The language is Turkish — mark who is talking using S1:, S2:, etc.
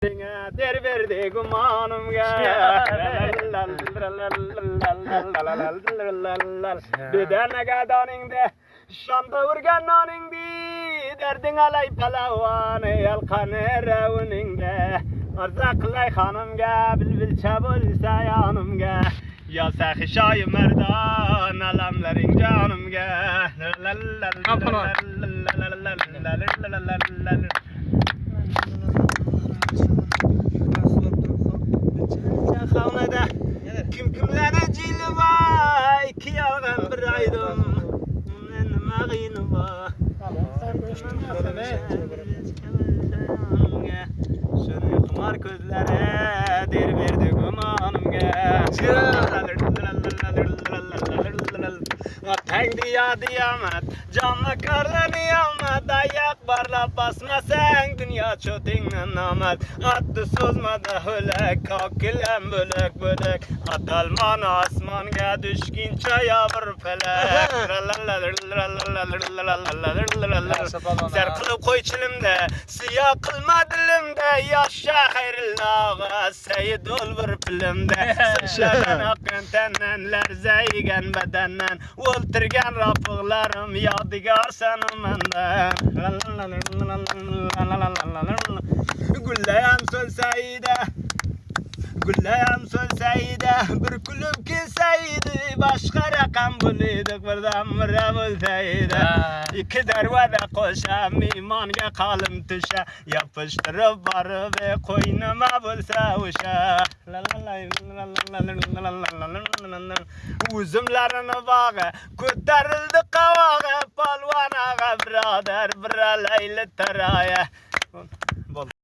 S1: Der verdi gumanımga Düdene daningde Şanda urgan noningdi Derdin alay palavan Yalqanı revningde Arzaqlay hanımga Bilbil çabulsa yanımga Ya sahi şayı merdan Alamların canımga Xavnada kim kimlere cilva iki yalgan bir aydım nima g'iyinva Şunu xumar ko'zlari der berdi gumonimga Tang diya diyamat Canla karla niyamat Ayak barlap basmasang Dünya çotingin namat Attı sozmada hölek Kakilem bölek bölek Atalman asmanga Düşkinçe yavur felek Ser kılıp koy çilimde Siyah kılma dilimde Yaşa hayrillağa Seyid ol bir pilimde Sırşadan akın tennenler Zeygen bedenen O'ltirgan rafiqlarim yodigar sanim menda Gullayam so'lsaydi Gullayam so'lsaydi bir kulib kelsaydi boshqa raqam bo'ldik birdan-bira bo'lsaydi ikki darvoza qo'shab mehmonga qolim tusha yopishtirib borib qo'ynima bo'lsa o'sha Uzumlarini bog'i ko'tarildi qavog'i polvon og'a birodar bir layli taroya